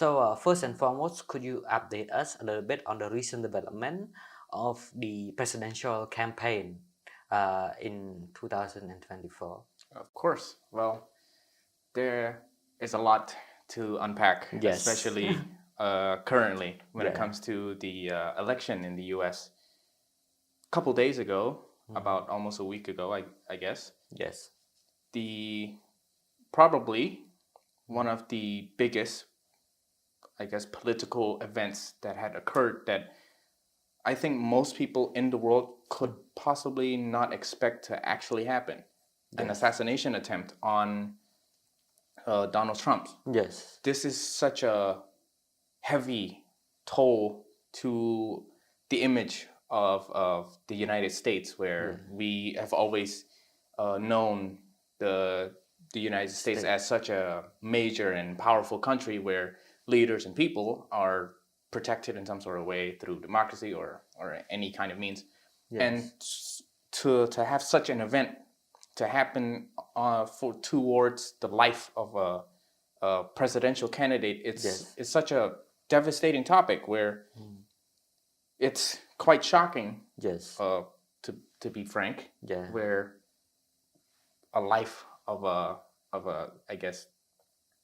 So, first and foremost, could you update us a little bit on the recent development of the presidential campaign in 2024? Of course. Well, there is a lot to unpack, Yes. especially currently when it Yeah. comes to the election in the U.S. A couple days ago, about almost a week ago, I guess, Yes. the probably one of the biggest, I guess, political events that had occurred that I think most people in the world could possibly not expect to actually happen. An Yes. assassination attempt on Donald Trump. Yes. This is such a heavy toll to the image of the United States, where we have always known the United States as such a major and powerful country where leaders and people are protected in some sort of way through democracy or any kind of means. Yes. And to have such an event to happen towards the life of a presidential candidate, it's such a devastating topic where it's quite shocking. Yes. To be frank, Yeah. where a life of a I guess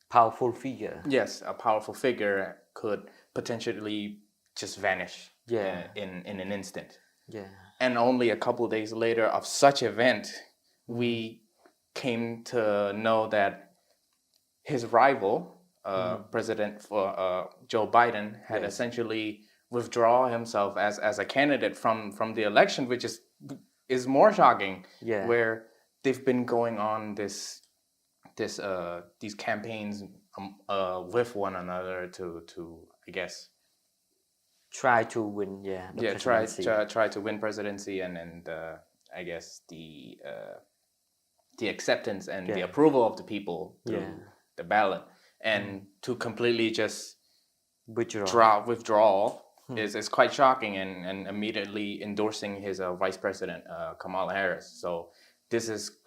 Powerful figure. yes, a powerful figure could potentially just vanish. Yeah. In an instant. Yeah. And only a couple of days later of such event, we came to know that his rival, President Joe Biden, had essentially withdrawn himself as a candidate from the election, which is more shocking. Yeah. Where they've been going on these campaigns with one another to I guess try to win. Try to win presidency and I guess the acceptance and the approval of the people through the ballot, and to completely just withdraw is quite shocking, and immediately endorsing his Vice President Kamala Harris. So this is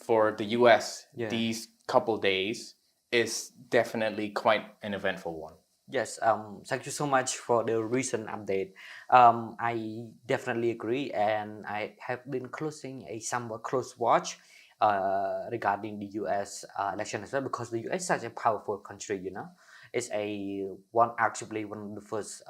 for the U.S. These couple days is definitely quite an eventful one. Yes, thank you so much for the recent update. I definitely agree, and I have been closing a somewhat close watch regarding the U.S. Election as well, because the U.S. is such a powerful country. It's arguably one of the first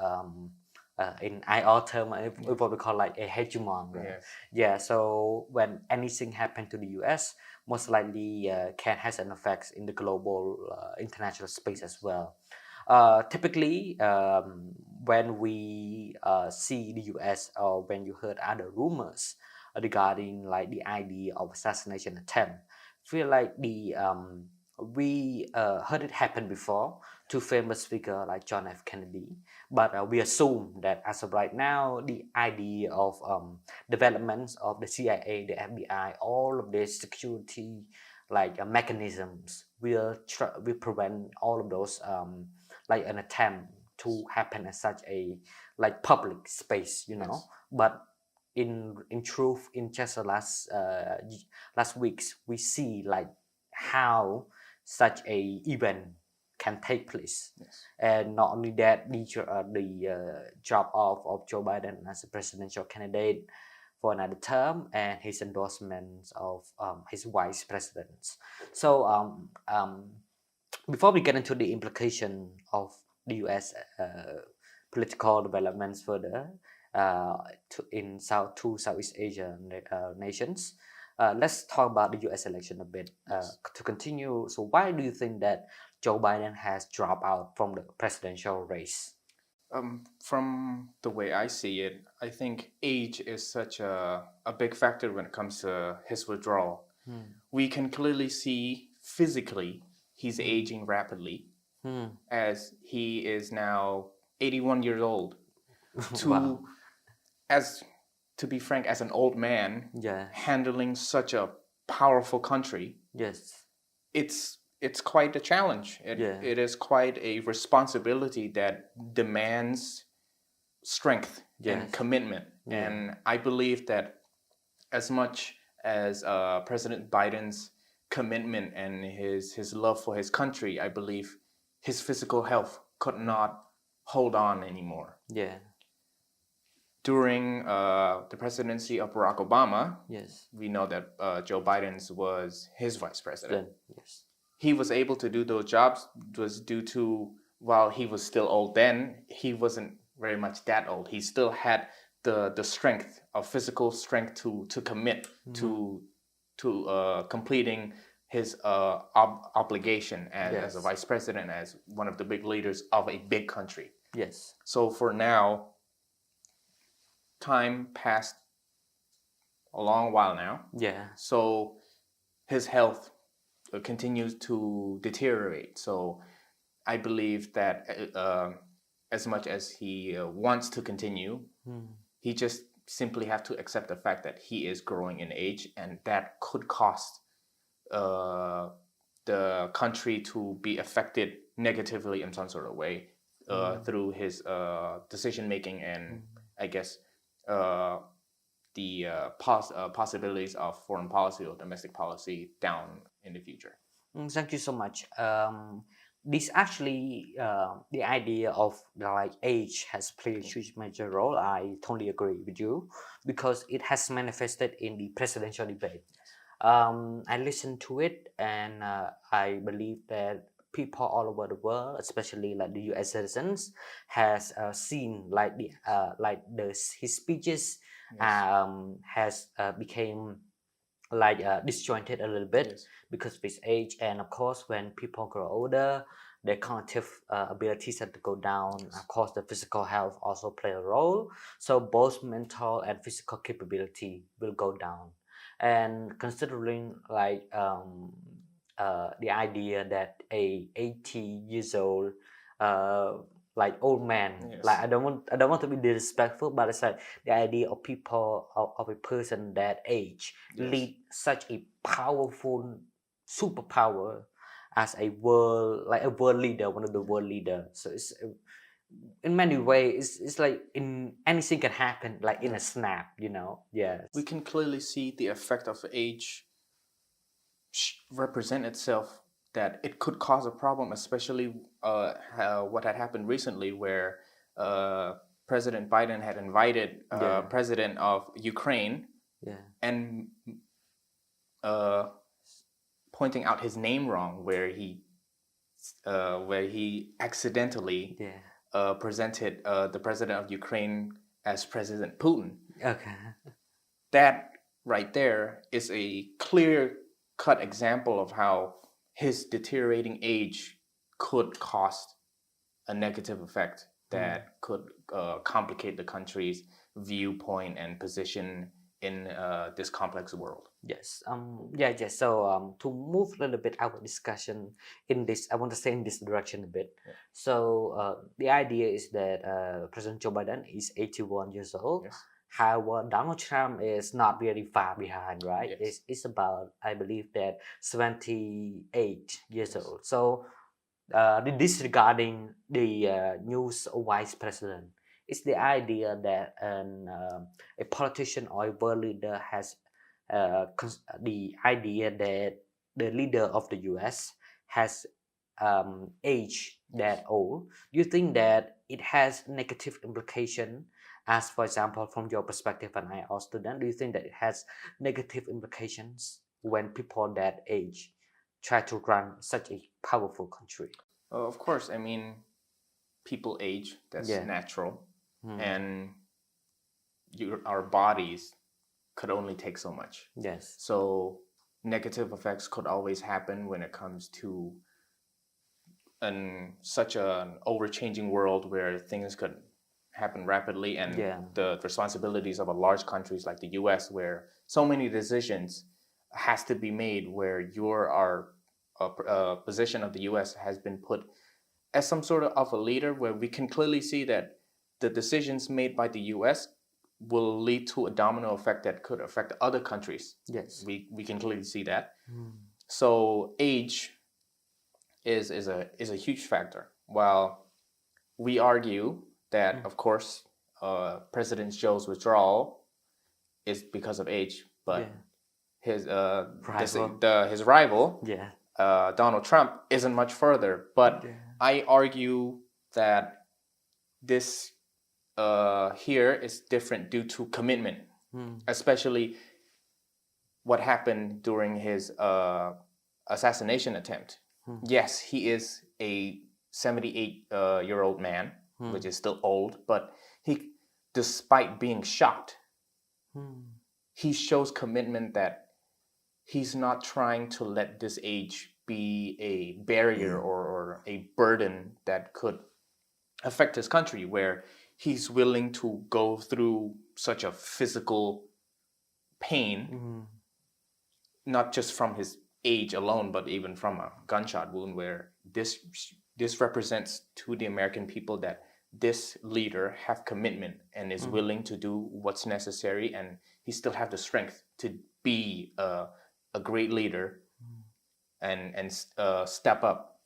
in IR term, we probably call like a hegemon. Right? Yes. Yeah. So when anything happen to the U.S., most likely can has an effect in the global international space as well. Typically, when we see the U.S. or when you heard other rumors regarding like the idea of assassination attempt, feel like we heard it happen before to famous figure like John F. Kennedy, but we assume that as of right now, the idea of developments of the CIA, the FBI, all of these security mechanisms will prevent all of those like an attempt to happen at such a public space, Yes. But in truth, in just the last weeks, we see like how such a event can take place. Yes. And not only that, the drop off of Joe Biden as a presidential candidate for another term, and his endorsements of his vice presidents. So before we get into the implication of the U.S. Political developments further in Southeast Asian nations, let's talk about the U.S. election a bit. To continue, so why do you think that Joe Biden has dropped out from the presidential race? From the way I see it, I think age is such a big factor when it comes to his withdrawal. We can clearly see physically he's aging rapidly, as he is now 81 years old. Wow. To be frank, as an old man, handling such a powerful country, Yes. It's quite a challenge. It is quite a responsibility that demands strength and commitment. And I believe that as much as President Biden's commitment and his love for his country, I believe his physical health could not hold on anymore. Yeah. During the presidency of Barack Obama, Yes. we know that Joe Biden was his vice president. Yes. He was able to do those jobs was due to, while he was still old then, he wasn't very much that old. He still had the strength of physical strength to commit to completing his obligation as a vice president, as one of the big leaders of a big country. Yes. So for now, time passed a long while now. Yeah. So his health continues to deteriorate. So I believe that as much as he wants to continue, he just simply have to accept the fact that he is growing in age, and that could cost the country to be affected negatively in some sort of way through his decision making, and I guess the possibilities of foreign policy or domestic policy down in the future. Thank you so much. This actually, the idea of like age has played a huge major role. I totally agree with you, because it has manifested in the presidential debate. I listened to it, and I believe that people all over the world, especially like the U.S. citizens, has seen like his speeches has became like disjointed a little bit because of his age, and of course when people grow older, their cognitive abilities have to go down. Of course, the physical health also play a role, so both mental and physical capability will go down. And considering like the idea that a 80 years old like old man, like I don't want to be disrespectful, but it's like the idea of people of a person that age lead such a powerful superpower as a world leader, one of the world leader. So it's in many ways it's like in anything can happen like in a snap, you know. Yes, we can clearly see the effect of age represent itself, that it could cause a problem, especially what had happened recently, where President Biden had invited President of Ukraine and pointing out his name wrong, where he accidentally presented the President of Ukraine as President Putin. Okay. That right there is a clear-cut example of how his deteriorating age could cost a negative effect that could complicate the country's viewpoint and position in this complex world. Yes. So to move a little bit our discussion in this, I want to say in this direction a bit. So the idea is that President Joe Biden is 81 years old. However, Donald Trump is not very far behind, right? It's about, I believe that 78 years old. So disregarding the new vice president, it's the idea that a politician or a world leader has the idea that the leader of the US has age that old. Do you think that it has negative implication? As for example, from your perspective, and I asked student, do you think that it has negative implications when people that age try to run such a powerful country? Of course, I mean, people age, that's natural, and our bodies could only take so much. Yes. So negative effects could always happen when it comes to such an overchanging world where things could happen rapidly, and the responsibilities of a large countries like the US, where so many decisions has to be made, where your position of the US has been put as some sort of a leader, where we can clearly see that the decisions made by the US will lead to a domino effect that could affect other countries. Yes. We can clearly see that. So age is a huge factor. While we argue that, of course, President Joe's withdrawal is because of age, but his rival, Donald Trump, isn't much further. But I argue that this here is different due to commitment, especially what happened during his assassination attempt. Yes, he is a 78-year-old man, which is still old, but he, despite being shot, he shows commitment that he's not trying to let this age be a barrier or a burden that could affect his country, where he's willing to go through such a physical pain, not just from his age alone, but even from a gunshot wound, where this represents to the American people that this leader have commitment and is willing to do what's necessary, and he still have the strength to be a great leader and step up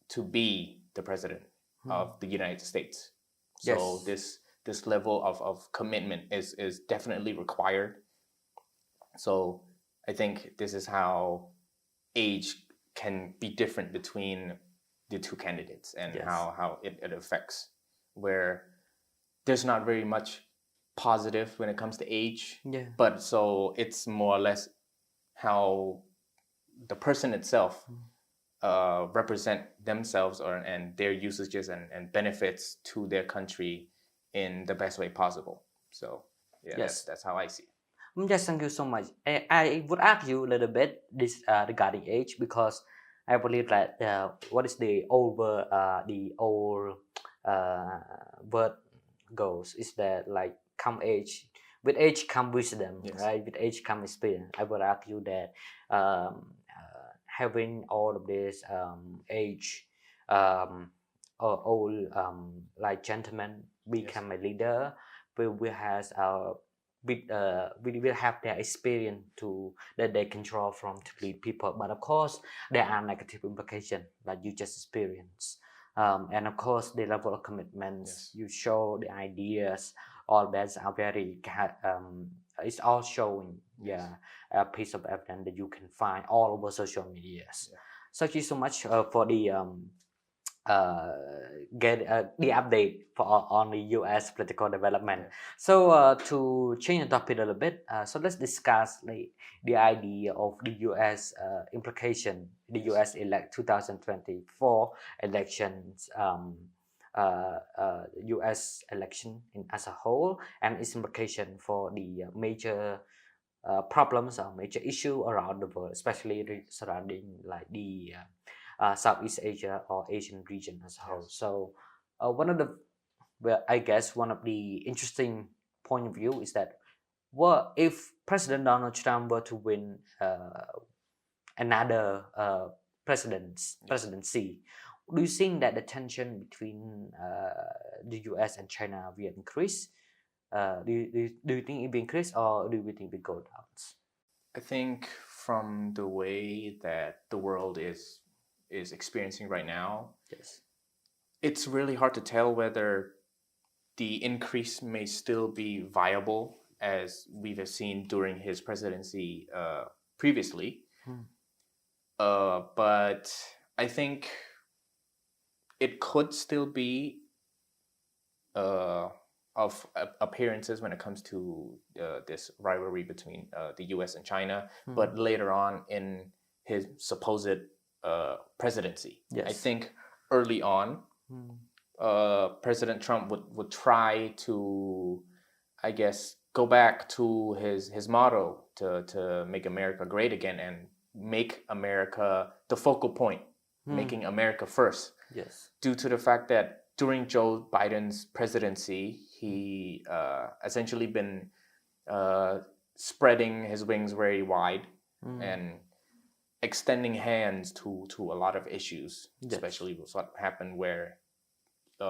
to be the president of the United States. So this level of commitment is definitely required. So I think this is how age can be different between the two candidates, and how it affects, where there's not very much positive when it comes to age, but so it's more or less how the person itself represent themselves and their usages and benefits to their country in the best way possible. So that's how I see it. Yes, thank you so much. I would ask you a little bit this regarding age, because I believe that what is the old word goes is that like come age, with age come wisdom, right? With age come experience. I would argue that having all of this age or old like gentlemen become a leader, we has we will have their experience to that they can draw from to lead people. But of course there are negative implications that you just experienced, and of course the level of commitments you show, the ideas, all that are very it's all showing a piece of evidence that you can find all over social medias. Thank you so much for the get the update on the U.S. political development. So to change the topic a little bit, so let's discuss the idea of the U.S. Implication, the U.S. 2024 elections, U.S. election as a whole, and its implication for the major problems or major issue around the world, especially surrounding like the Southeast Asia or Asian region as a whole. So one of the interesting point of view is that if President Donald Trump were to win another presidency, do you think that the tension between the US and China will increase? Do you think it will increase, or do you think it will go down? I think from the way that the world is experiencing right now, it's really hard to tell whether the increase may still be viable, as we've seen during his presidency previously. But I think it could still be of appearances when it comes to this rivalry between the US and China, but later on in his supposed presidency. I think early on, President Trump would try to, I guess, go back to his motto to make America great again and make America the focal point, making America first. Due to the fact that during Joe Biden's presidency, he essentially been spreading his wings very wide and extending hands to a lot of issues, especially with what happened where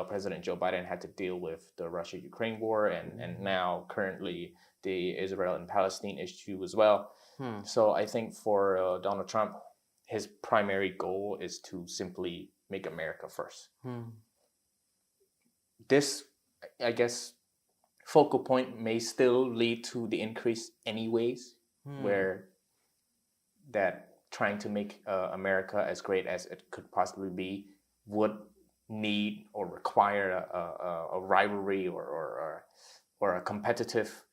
President Joe Biden had to deal with the Russia-Ukraine war and now currently the Israel and Palestine issue as well. So I think for Donald Trump, his primary goal is to simply make America first. This, I guess, focal point may still lead to the increase anyways, where that trying to make America as great as it could possibly be would need or require a rivalry or a competitive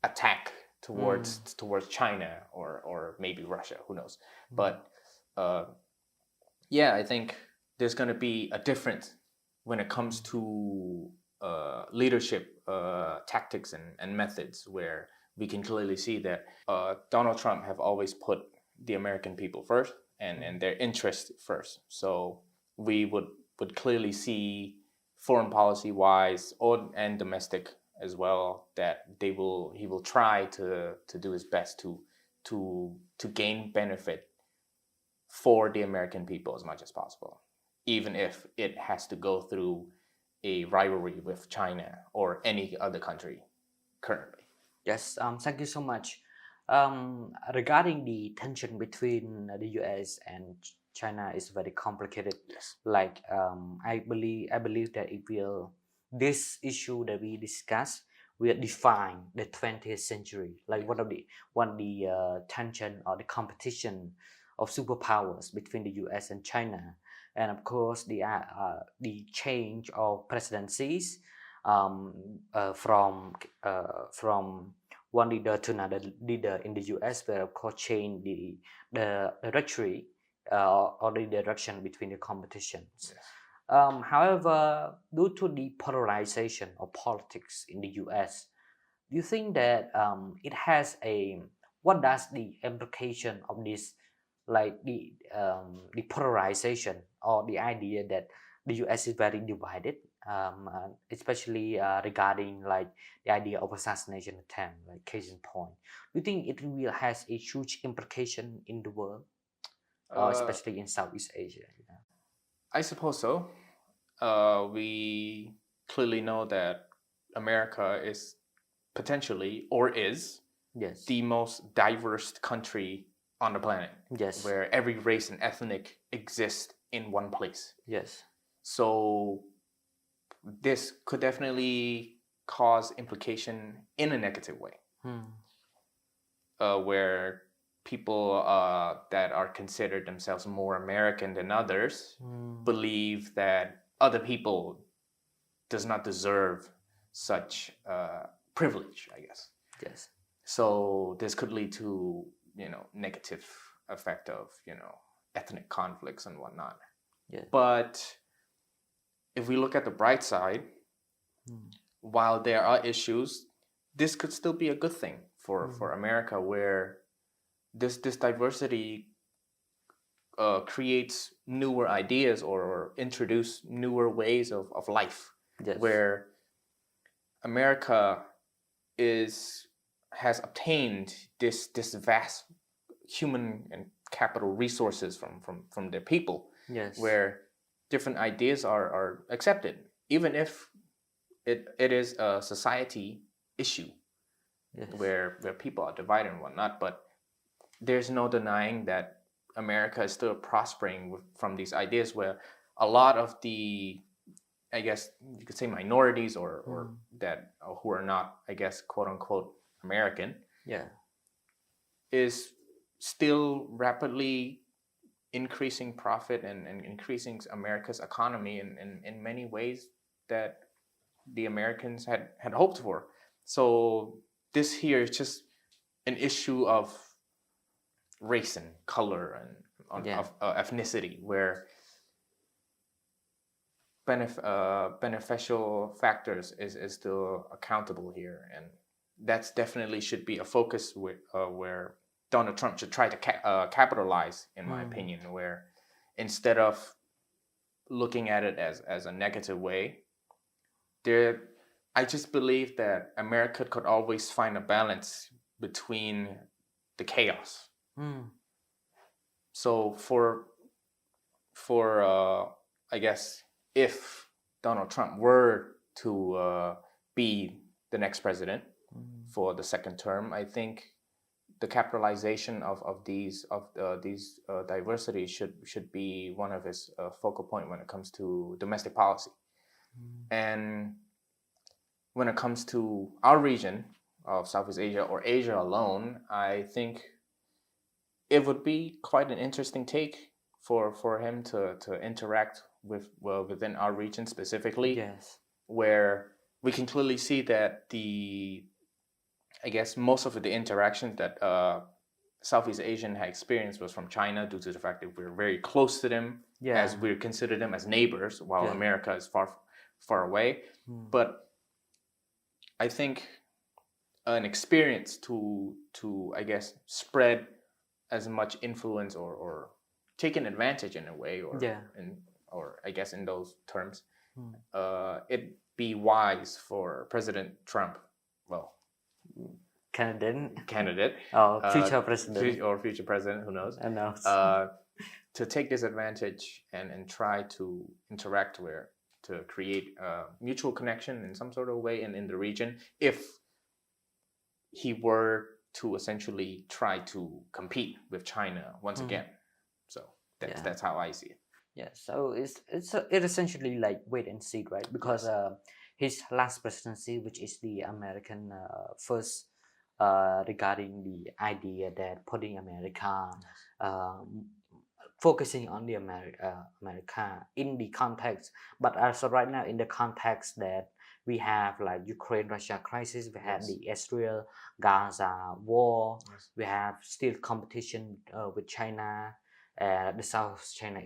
attack towards China or maybe Russia, who knows. But yeah, I think there's going to be a difference when it comes to leadership tactics and methods, where we can clearly see that Donald Trump have always put the American people first and their interest first. So we would clearly see, foreign policy wise and domestic as well, that he will try to do his best to gain benefit for the American people as much as possible, even if it has to go through a rivalry with China or any other country currently. Yes, thank you so much. Regarding the tension between the US and China is very complicated. Yes. Like I believe that this issue that we discuss will define the 20th century. Like one of the tension or the competition of superpowers between the US and China, and of course the change of presidencies from one leader to another leader in the US, will of course change the directory or the direction between the competitions. Yes. However, due to the polarization of politics in the US, do you think that it has what does the implication of this, like the polarization or the idea that the US is very divided, especially regarding like the idea of assassination attempt, like case in point. Do you think it will has a huge implication in the world, especially in Southeast Asia? I suppose so. We clearly know that America is potentially, or is, Yes. the most diverse country on the planet. Yes. Where every race and ethnic exists in one place. Yes. So this could definitely cause implication in a negative way, where people that are considered themselves more American than others believe that other people does not deserve such privilege, I guess. Yes. So this could lead to, negative effect of, ethnic conflicts and whatnot. Yeah. But if we look at the bright side, while there are issues, this could still be a good thing for America, where this diversity creates newer ideas or introduce newer ways of life. Yes. Where America has obtained this vast human and capital resources from their people. Yes. Where different ideas are accepted, even if it is a society issue. Yes. where people are divided and whatnot, but there's no denying that America is still prospering from these ideas, where a lot of the, I guess you could say, minorities or that who are not, I guess, quote unquote American, is still rapidly increasing profit and increasing America's economy in many ways that the Americans had hoped for. So this here is just an issue of race and color and of ethnicity, where beneficial factors is still accountable here, and that's definitely should be a focus where Donald Trump should try to capitalize, in my opinion, where instead of looking at it as a negative way, I just believe that America could always find a balance between the chaos. So for I guess if Donald Trump were to be the next president for the second term, I think the capitalization of these diversity should be one of his focal point when it comes to domestic policy. And when it comes to our region of Southeast Asia or Asia alone, I think it would be quite an interesting take for him to interact within our region specifically, Yes. where we can clearly see that most of the interactions that Southeast Asian had experienced was from China, due to the fact that we're very close to them, Yeah. as we consider them as neighbors, while Yeah. America is far away. But I think an experience to I guess spread as much influence or take an advantage in a way, or Yeah. or I guess in those terms, it'd be wise for President Trump, well, candidate, future president, future president, who knows, to take this advantage and try to interact to create a mutual connection in some sort of way in the region, if he were to essentially try to compete with China once again. So that's how I see it. Yeah, so it essentially like wait and see, right? Because his last presidency, which is the American first, regarding the idea that putting America, focusing on the America in the context, but also right now in the context that we have like Ukraine-Russia crisis, we have the Israel-Gaza war, we have still competition with China. The South China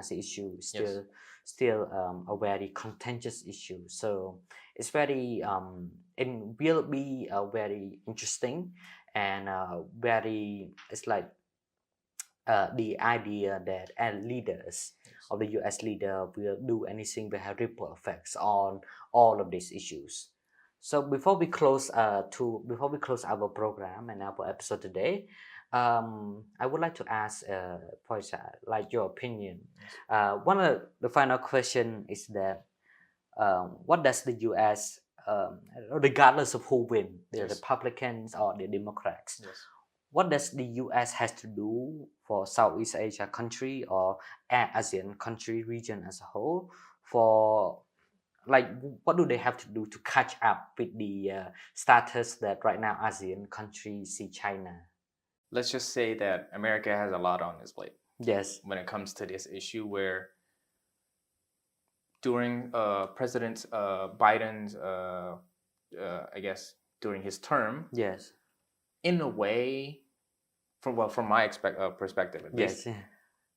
Sea issue is still a very contentious issue. So it's very it will be very interesting and very, it's like the idea that leaders of the U.S. leader will do anything will have ripple effects on all of these issues. So before we close our program and our episode today, I would like to ask Poisha, like your opinion. One of the final question is that what does the U.S. Regardless of who win, the Republicans or the Democrats, what does the U.S. has to do for Southeast Asia country or ASEAN country region as a whole, for like what do they have to do to catch up with the status that right now ASEAN countries see China? Let's just say that America has a lot on its plate. Yes. When it comes to this issue, where during President Biden's, I guess during his term, in a way, from my perspective at least,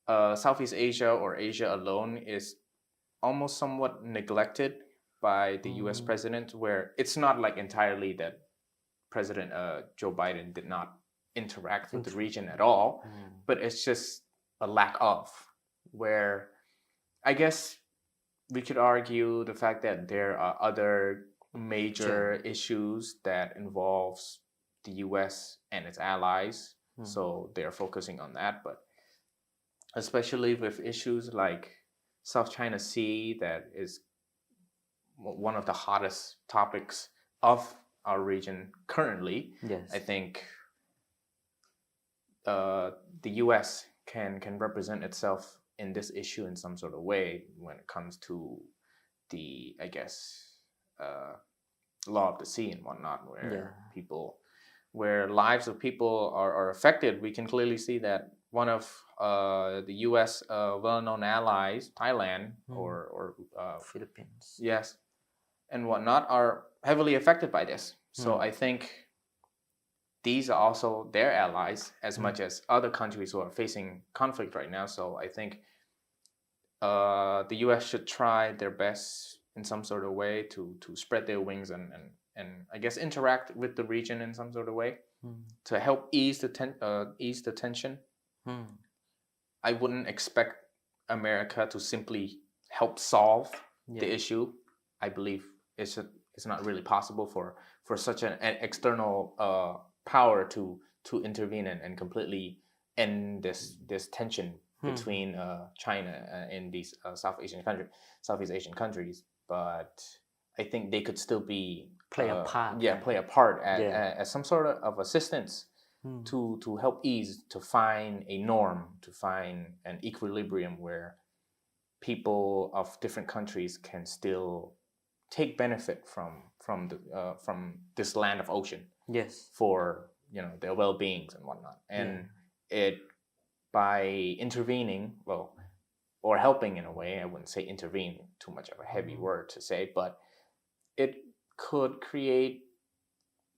Southeast Asia or Asia alone is almost somewhat neglected by the U.S. president, where it's not like entirely that President Joe Biden did not interact with the region at all, but it's just a lack of, where I guess we could argue the fact that there are other major issues that involves the U.S. and its allies, so they're focusing on that. But especially with issues like South China Sea, that is one of the hottest topics of our region currently. I think the U.S. can represent itself in this issue in some sort of way when it comes to the, I guess, law of the sea and whatnot, where lives of people are affected. We can clearly see that one of the U.S. well-known allies, Thailand or Philippines, and whatnot, are heavily affected by this. So I think these are also their allies as much as other countries who are facing conflict right now. So I think the U.S. should try their best in some sort of way to spread their wings and I guess interact with the region in some sort of way to help ease the tension. I wouldn't expect America to simply help solve the issue. I believe it's not really possible for such an external power to intervene and completely end this tension between China and these Southeast Asian countries. But I think they could still play a part as some sort of assistance to help ease, to find a norm, to find an equilibrium where people of different countries can still take benefit from this land of ocean. For their well-beings and whatnot. And it, by intervening, or helping in a way. I wouldn't say intervene, too much of a heavy word to say, but it could create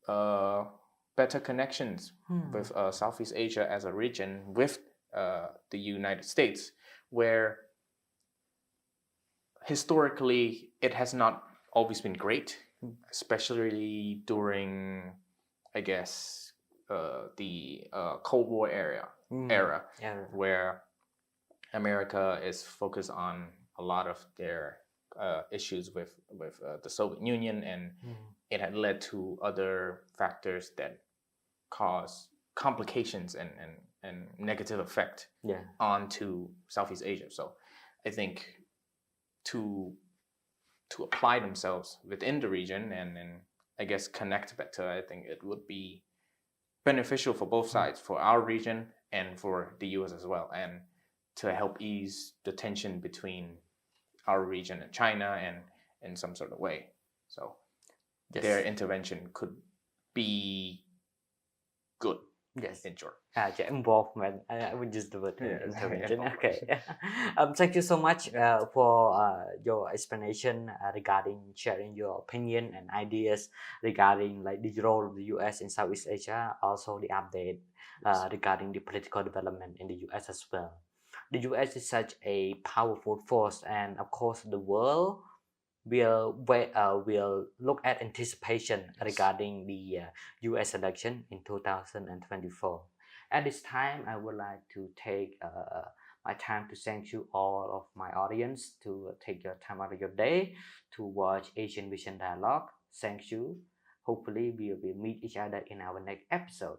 better connections with Southeast Asia as a region with the United States, where historically it has not always been great, especially during, I guess, the Cold War era, where America is focused on a lot of their issues with the Soviet Union, and it had led to other factors that cause complications and negative effect onto Southeast Asia. So I think to apply themselves within the region and I guess connect better, I think it would be beneficial for both sides, for our region and for the US as well, and to help ease the tension between our region and China and in some sort of way. So their intervention could be good. Yes. In short. Involvement. I would use the word intervention. Okay. Thank you so much for your explanation regarding sharing your opinion and ideas regarding like the role of the US in Southeast Asia. Also the update regarding the political development in the US as well. The US is such a powerful force, and of course the world will look at anticipation regarding the US election in 2024. At this time, I would like to take my time to thank you all of my audience to take your time out of your day to watch Asian Vision Dialogue. Thank you. Hopefully, we will meet each other in our next episode.